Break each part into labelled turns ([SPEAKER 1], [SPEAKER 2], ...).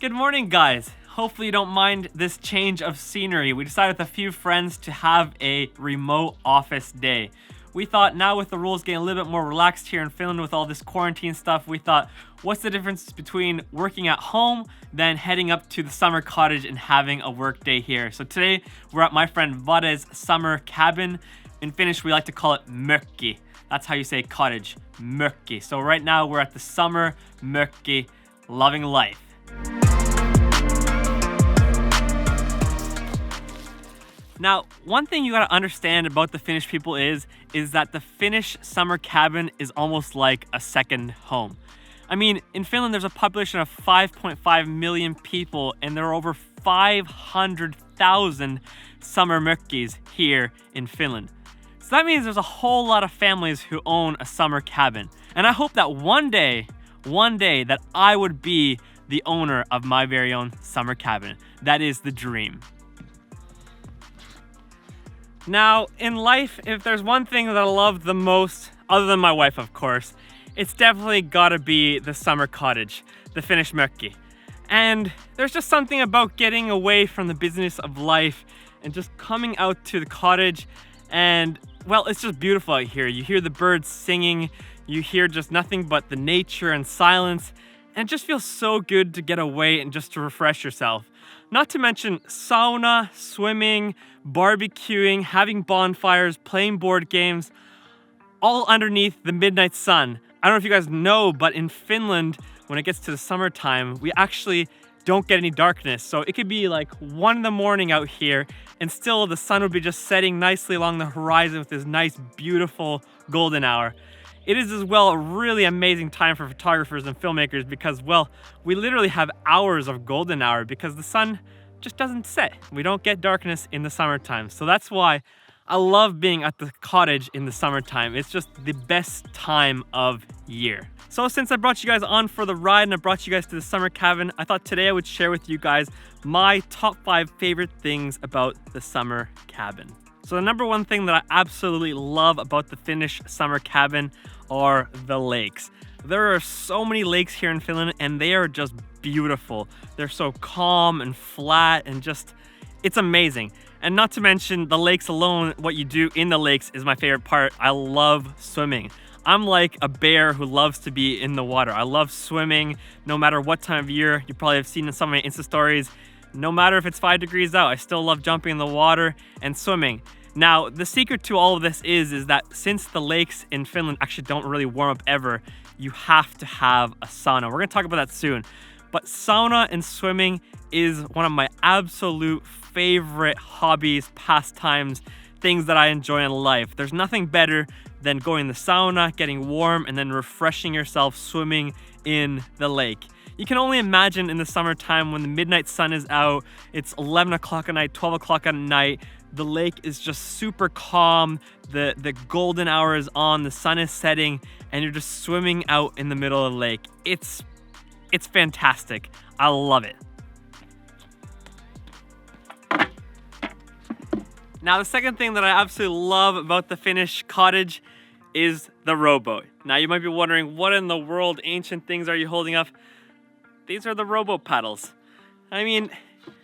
[SPEAKER 1] Good morning, guys. Hopefully you don't mind this change of scenery. We decided with a few friends to have a remote office day. We thought now with the rules getting a little bit more relaxed here in Finland with all this quarantine stuff, we thought, what's the difference between working at home than heading up to the summer cottage and having a work day here? So today we're at my friend Vade's summer cabin. In Finnish, we like to call it mökki. That's how you say cottage, mökki. So right now we're at the summer mökki, loving life. Now, one thing you gotta understand about the Finnish people is that the Finnish summer cabin is almost like a second home. I mean, in Finland, there's a population of 5.5 million people, and there are over 500,000 summer mökkis here in Finland. So that means there's a whole lot of families who own a summer cabin. And I hope that one day that I would be the owner of my very own summer cabin. That is the dream. Now, in life, if there's one thing that I love the most, other than my wife, of course, it's definitely gotta be the summer cottage, the Finnish mökki. And there's just something about getting away from the business of life and just coming out to the cottage and, well, it's just beautiful out here. You hear the birds singing, you hear just nothing but the nature and silence, and it just feels so good to get away and just to refresh yourself. Not to mention sauna, swimming, barbecuing, having bonfires, playing board games, all underneath the midnight sun. I don't know if you guys know, but in Finland, when it gets to the summertime, we actually don't get any darkness. So it could be like 1 in the morning out here, and still the sun would be just setting nicely along the horizon with this nice, beautiful golden hour. It is as well a really amazing time for photographers and filmmakers because, well, we literally have hours of golden hour because the sun just doesn't set. We don't get darkness in the summertime. So that's why I love being at the cottage in the summertime. It's just the best time of year. So since I brought you guys on for the ride and I brought you guys to the summer cabin, I thought today I would share with you guys my top 5 favorite things about the summer cabin. So the number one thing that I absolutely love about the Finnish summer cabin are the lakes. There are so many lakes here in Finland and they are just beautiful. They're so calm and flat and just, it's amazing. And not to mention the lakes alone, what you do in the lakes is my favorite part. I love swimming. I'm like a bear who loves to be in the water. I love swimming no matter what time of year. You probably have seen in some of my Insta stories. No matter if it's 5 degrees out, I still love jumping in the water and swimming. Now, the secret to all of this is that since the lakes in Finland actually don't really warm up ever, you have to have a sauna. We're gonna talk about that soon. But sauna and swimming is one of my absolute favorite hobbies, pastimes, things that I enjoy in life. There's nothing better than going to the sauna, getting warm, and then refreshing yourself swimming in the lake. You can only imagine in the summertime when the midnight sun is out, it's 11 o'clock at night, 12 o'clock at night, the lake is just super calm, the golden hour is on, the sun is setting, and you're just swimming out in the middle of the lake. It's fantastic. I love it. Now, the second thing that I absolutely love about the Finnish cottage is the rowboat. Now, you might be wondering, what in the world ancient things are you holding up? These are the rowboat pedals. I mean,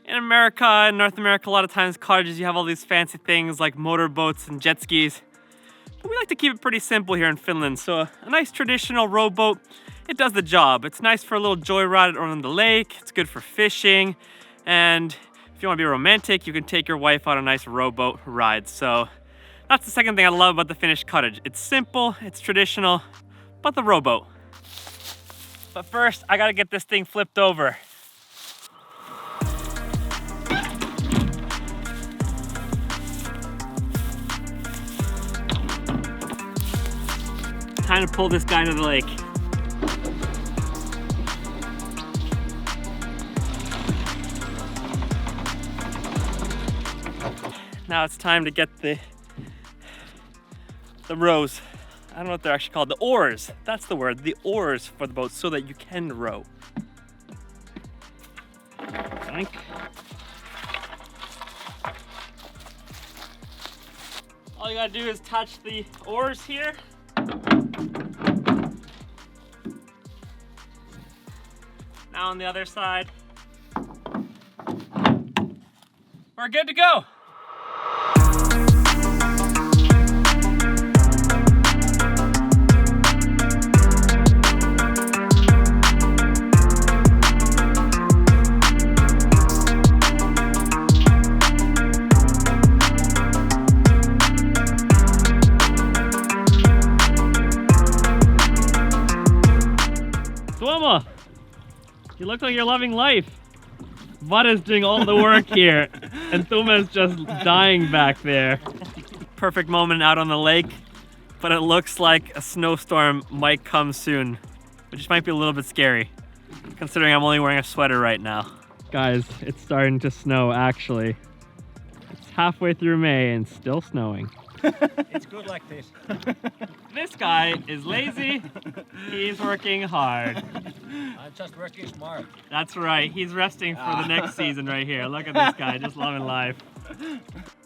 [SPEAKER 1] in America and North America, a lot of times cottages, you have all these fancy things like motorboats and jet skis. But we like to keep it pretty simple here in Finland. So a nice traditional rowboat, it does the job. It's nice for a little joyride on the lake. It's good for fishing. And if you want to be romantic, you can take your wife on a nice rowboat ride. So that's the second thing I love about the Finnish cottage. It's simple, it's traditional, but the rowboat. But first, I gotta get this thing flipped over. Time to pull this guy to the lake. Now it's time to get the rows. I don't know what they're actually called. The oars. That's the word. The oars for the boat so that you can row. Boink. All you gotta do is touch the oars here. Now on the other side. We're good to go. Tuomo, you look like you're loving life. Vada's doing all the work here, and Tuomo's just dying back there. Perfect moment out on the lake, but it looks like a snowstorm might come soon, which might be a little bit scary, considering I'm only wearing a sweater right now. Guys, it's starting to snow actually. It's halfway through May and still snowing.
[SPEAKER 2] It's good like this.
[SPEAKER 1] This guy is lazy, he's working hard.
[SPEAKER 2] I'm just working smart.
[SPEAKER 1] That's right, he's resting for the next season right here. Look at this guy, just loving life.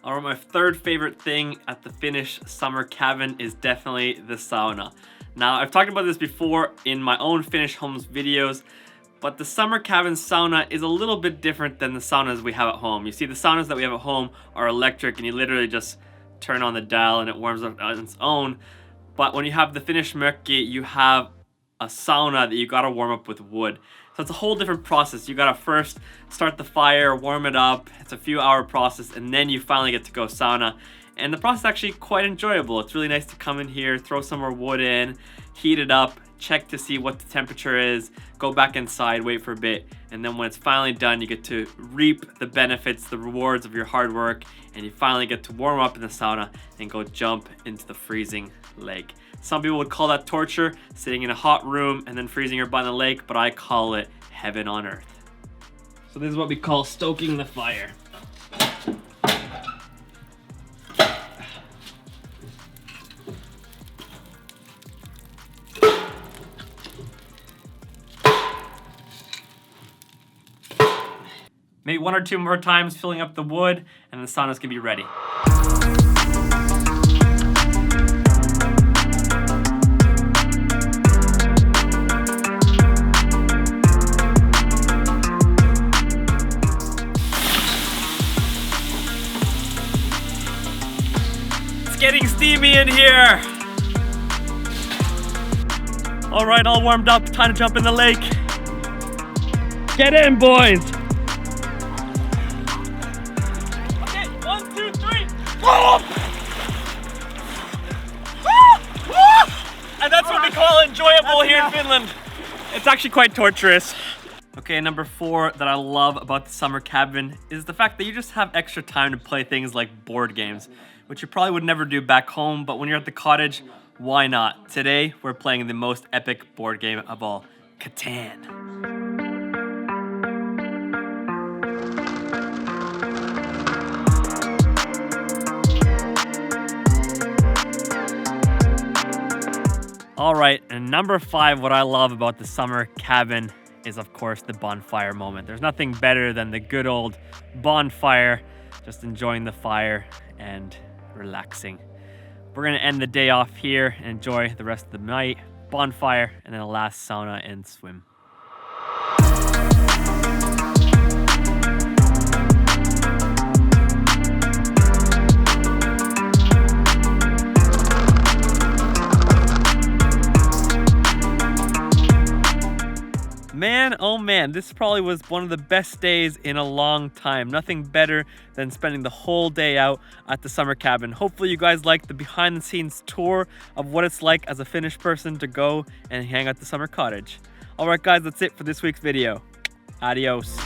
[SPEAKER 1] Alright, my third favorite thing at the Finnish summer cabin is definitely the sauna. Now, I've talked about this before in my own Finnish homes videos, but the summer cabin sauna is a little bit different than the saunas we have at home. You see, the saunas that we have at home are electric and you literally just turn on the dial and it warms up on its own. But when you have the Finnish mökki, you have a sauna that you gotta warm up with wood. So it's a whole different process. You gotta first start the fire, warm it up. It's a few hour process, and then you finally get to go sauna. And the process is actually quite enjoyable. It's really nice to come in here, throw some more wood in, heat it up, check to see what the temperature is, go back inside, wait for a bit, and then when it's finally done, you get to reap the benefits, the rewards of your hard work, and you finally get to warm up in the sauna and go jump into the freezing lake. Some people would call that torture, sitting in a hot room and then freezing your butt in the lake, but I call it heaven on earth. So this is what we call stoking the fire. Maybe 1 or 2 more times filling up the wood, and the sauna's gonna be ready. It's getting steamy in here. All right, all warmed up, time to jump in the lake. Get in, boys. And that's what we call enjoyable here in Finland. It's actually quite torturous. Okay, number 4 that I love about the summer cabin is the fact that you just have extra time to play things like board games, which you probably would never do back home, but when you're at the cottage, why not? Today, we're playing the most epic board game of all, Catan. All right, and number 5, what I love about the summer cabin is, of course, the bonfire moment. There's nothing better than the good old bonfire, just enjoying the fire and relaxing. We're gonna end the day off here and enjoy the rest of the night, bonfire, and then a last sauna and swim. Man, oh man, this probably was one of the best days in a long time. Nothing better than spending the whole day out at the summer cabin. Hopefully you guys liked the behind the scenes tour of what it's like as a Finnish person to go and hang out at the summer cottage. All right guys, that's it for this week's video. Adios.